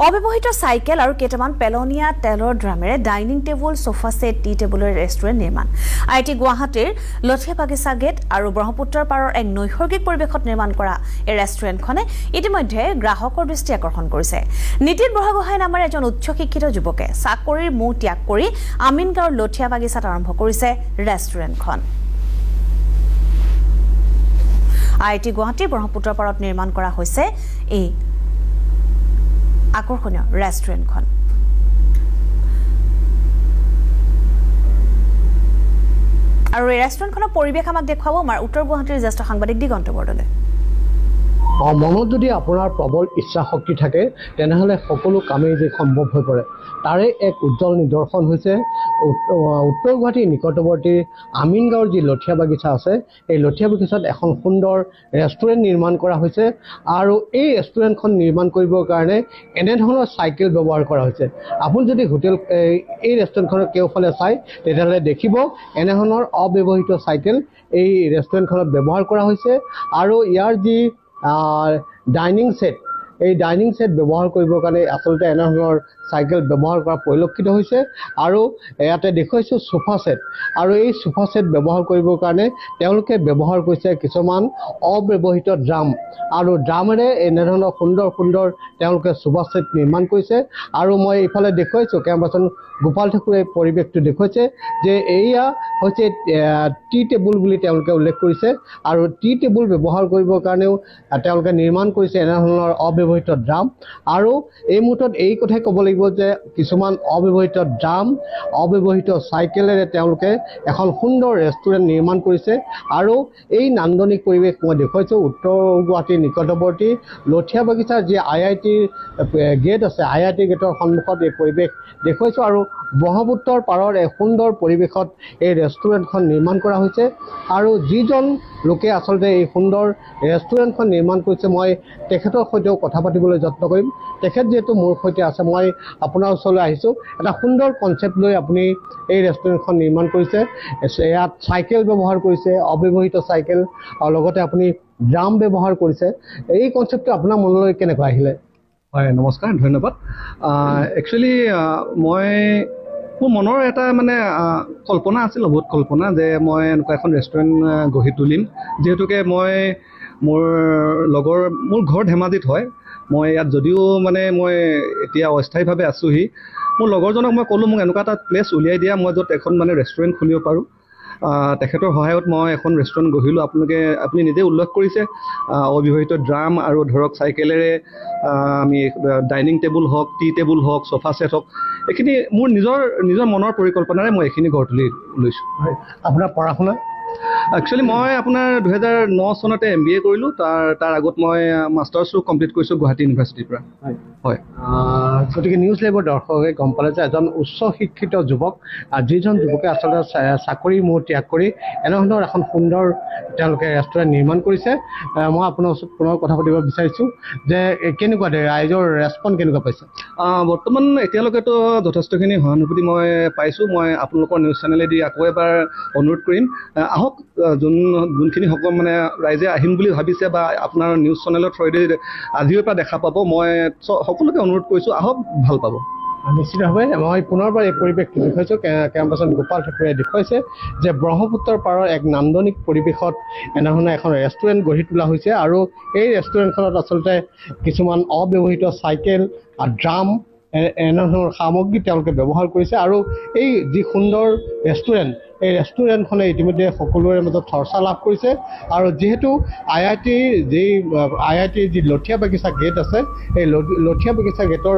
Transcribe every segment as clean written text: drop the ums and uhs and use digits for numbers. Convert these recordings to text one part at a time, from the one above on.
অব্যবহৃত সাইকেল আৰু কেইটামান পেলনীয়া তেলৰ ড্ৰামেৰে dining table, sofa set, tea টেবুলৰ ৰেষ্টুৰেণ্ট নিৰ্মাণ। আইটি গুৱাহাটীৰ লথিয়া বাগিচা গেট আৰু ব্ৰহ্মপুত্ৰৰ পাৰৰ এক নৈসৰ্গিক পৰিৱেশত নিৰ্মাণ কৰা এই ৰেষ্টুৰেণ্টখনে ইতিমধ্যে গ্ৰাহকৰ দৃষ্টি আকৰ্ষণ কৰিছে। নীতিন বৰগোহাঁই নামৰ এজন উচ্চ শিক্ষিত যুৱকে চাকৰিৰ মোহ ত্যাগ কৰি আমিনগাঁৱৰ লথিয়া বাগিচাত আৰম্ভ কৰিছে ৰেষ্টুৰেণ্টখন। আইটি গুৱাহাটী ব্ৰহ্মপুত্ৰৰ পাৰত নিৰ্মাণ কৰা হৈছে এই আকৰ্ষণীয় ৰেষ্টুৰেণ্টখন। আৰু এই ৰেষ্টুৰেণ্টখনৰ পৰিৱেশ আমাক দেখুৱাব আমাৰ উত্তৰ গুৱাহাটীৰ জ্যেষ্ঠ সাংবাদিক দিগন্ত বৰদলৈ। মনত যদি আপোনাৰ প্ৰবল ইচ্ছা শক্তি থাকে তেনেহ'লে সকলো কামেই যে সম্ভৱ হৈ পৰে। তাৰে এক উজ্জ্বল নিদৰ্শন হৈছে উত্তৰ গুৱাহাটীৰ নিকটৱৰ্তী আমিনগাঁৱৰ যি লথিয়া বাগিচা আছে, এই লথিয়া বাগিচাত এখন সুন্দৰ ৰেষ্টুৰেণ্ট নিৰ্মাণ কৰা হৈছে আৰু এই ৰেষ্টুৰেণ্টখন নিৰ্মাণ কৰিবৰ কাৰণে এনেধৰণৰ চাইকেল ব্যৱহাৰ কৰা হৈছে। আপুনি যদি এই ৰেষ্টুৰেণ্টখনৰ কেওফালে চায় তেতিয়াহ'লে দেখিব এনেধৰণৰ অব্যৱহৃত চাইকেল এই ৰেষ্টুৰেণ্টখনত ব্যৱহাৰ কৰা হৈছে আৰু ইয়াৰ যি ডাইনিং সেট, এই ডাইনিং সেট ব্যৱহাৰ কৰিবৰ কাৰণে আচলতে এনেধৰণৰ চাইকেল ব্যৱহাৰ কৰা পৰিলক্ষিত হৈছে আৰু ইয়াতে দেখুৱাইছোঁ সোফা সেট আৰু এই সোফা সেট ব্যৱহাৰ কৰিবৰ কাৰণে তেওঁলোকে ব্যৱহাৰ কৰিছে কিছুমান অব্যৱহৃত ড্ৰাম আৰু ড্ৰামেৰে এনেধৰণৰ সুন্দৰ সুন্দৰ তেওঁলোকে সোফা সেট নিৰ্মাণ কৰিছে। আৰু মই ইফালে দেখুৱাইছোঁ কেমেৰাপাৰ্চন গোপাল ঠাকুৰে পৰিৱেশটো দেখুৱাইছে যে এয়া হৈছে টি টেবুল বুলি তেওঁলোকে উল্লেখ কৰিছে আৰু টি টেবুল ব্যৱহাৰ কৰিবৰ কাৰণেও তেওঁলোকে নিৰ্মাণ কৰিছে এনেধৰণৰ অব্যৱহৃত ড্ৰাম। আৰু এই মুহূৰ্তত এই কথাই ক'ব লাগিব যে কিছুমান অব্যৱহৃত ড্ৰাম, অব্যৱহৃত চাইকেলেৰে তেওঁলোকে এখন সুন্দৰ ৰেষ্টুৰেণ্ট নিৰ্মাণ কৰিছে আৰু এই নান্দনিক পৰিৱেশ মই দেখুৱাইছোঁ উত্তৰ গুৱাহাটীৰ নিকটৱৰ্তী লথিয়া বাগিচাৰ যি IIT গেট আছে, IIT গেটৰ সন্মুখত এই পৰিৱেশ দেখুৱাইছোঁ আৰু ব্ৰহ্মপুত্ৰৰ পাৰৰ এক সুন্দৰ পৰিৱেশত এই ৰেষ্টুৰেণ্টখন নিৰ্মাণ কৰা হৈছে। আৰু যিজন লোকে আচলতে এই সুন্দৰ ৰেষ্টুৰেণ্টখন নিৰ্মাণ কৰিছে মই তেখেতৰ সৈতেও কথা পাতিবলৈ যত্ন কৰিম। তেখেত যিহেতু মোৰ সৈতে আছে, মই আপোনাৰ ওচৰলৈ আহিছোঁ। এটা সুন্দৰ কনচেপ্ট লৈ আপুনি এই ৰেষ্টুৰেণ্টখন নিৰ্মাণ কৰিছে। ইয়াত চাইকেল ব্যৱহাৰ কৰিছে, অব্যৱহৃত চাইকেল, আৰু লগতে আপুনি ড্ৰাম ব্যৱহাৰ কৰিছে। এই কনচেপ্টটো আপোনাৰ মনলৈ কেনেকৈ আহিলে? হয়, নমস্কাৰ, ধন্যবাদ। একচুৱেলি মোৰ মনৰ এটা কল্পনা আছিল, বহুত কল্পনা, যে মই এনেকুৱা এখন ৰেষ্টুৰেণ্ট গঢ়ি তুলিম। যিহেতুকে মোৰ ঘৰ ধেমাজিত হয়। মই ইয়াত যদিও মই এতিয়া অস্থায়ীভাৱে আছোঁহি, মোৰ লগৰজনক মই ক'লোঁ মোক এনেকুৱা এটা প্লেচ উলিয়াই দিয়া মই য'ত এখন ৰেষ্টুৰেণ্ট খুলিব পাৰোঁ। তেখেতৰ সহায়ত মই এখন ৰেষ্টুৰেণ্ট গঢ়িলোঁ। আপুনি নিজে উল্লেখ কৰিছে অব্যৱহৃত ড্ৰাম আৰু ধৰক চাইকেলেৰে আমি ডাইনিং টেবুল হওক, টি টেবুল হওক, সোফা ছেট হওক, এইখিনি মোৰ নিজৰ মনৰ পৰিকল্পনাৰে মই এইখিনি গঢ় তুলি লৈছোঁ। আপোনাৰ পঢ়া শুনা? একচুৱেলি মই আপোনাৰ 2009 চনতে MBA কৰিলোঁ। তাৰ আগত মই মাষ্টাৰ্ছো কমপ্লিট কৰিছোঁ গুৱাহাটী ইউনিভাৰ্চিটিৰ পৰা। হয়, গতিকে নিউজ লাইভৰ দৰ্শকে গম পালে যে এজন উচ্চ শিক্ষিত যুৱক, যিজন যুৱকে আচলতে চাকৰিৰ মোহ ত্যাগ কৰি এনেধৰণৰ এখন সুন্দৰ তেওঁলোকে ৰেষ্টুৰেণ্ট নিৰ্মাণ কৰিছে। মই আপোনাৰ ওচৰত পুনৰ কথা পাতিব বিচাৰিছোঁ যে কেনেকুৱা ৰাইজৰ ৰেছপন্স কেনেকুৱা পাইছে? বৰ্তমান এতিয়ালৈকেতো যথেষ্টখিনি সহানুভূতি মই পাইছোঁ। মই আপোনালোকৰ নিউজ চেনেলেদি আকৌ এবাৰ অনুৰোধ কৰিম, আহক, যোনখিনি ৰাইজে আহিম বুলি ভাবিছে বা আপোনাৰ নিউজ চেনেলৰ থ্ৰুৱেদি আজিৰ পৰা দেখা পাব, মই সকলোকে অনুৰোধ কৰিছোঁ, আহক, ভাল পাব। নিশ্চিতভাৱে মই পুনৰবাৰ এই পৰিৱেশটো দেখুৱাইছোঁ। কেমেৰাপাৰ্চন গোপাল ঠাকুৰে দেখুৱাইছে যে ব্ৰহ্মপুত্ৰৰ পাৰৰ এক নান্দনিক পৰিৱেশত এনেধৰণে এখন ৰেষ্টুৰেণ্ট গঢ়ি তোলা হৈছে আৰু এই ৰেষ্টুৰেণ্টখনত আচলতে কিছুমান অব্যৱহৃত চাইকেল, ড্ৰাম, এনেধৰণৰ সামগ্ৰী তেওঁলোকে ব্যৱহাৰ কৰিছে। আৰু এই যি সুন্দৰ ৰেষ্টুৰেণ্ট, এই ৰেষ্টুৰেণ্টখনে ইতিমধ্যে সকলোৰে মাজত চৰ্চা লাভ কৰিছে। আৰু যিহেতু IIT যি লথিয়া বাগিচা গেট আছে, এই লথিয়া বাগিচা গেটৰ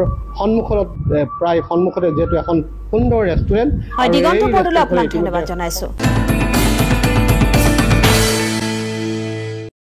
সন্মুখতে যিহেতু এখন সুন্দৰ ৰেষ্টুৰেণ্ট। দিগন্ত বৰদলৈ আপোনাক ধন্যবাদ জনাইছোঁ।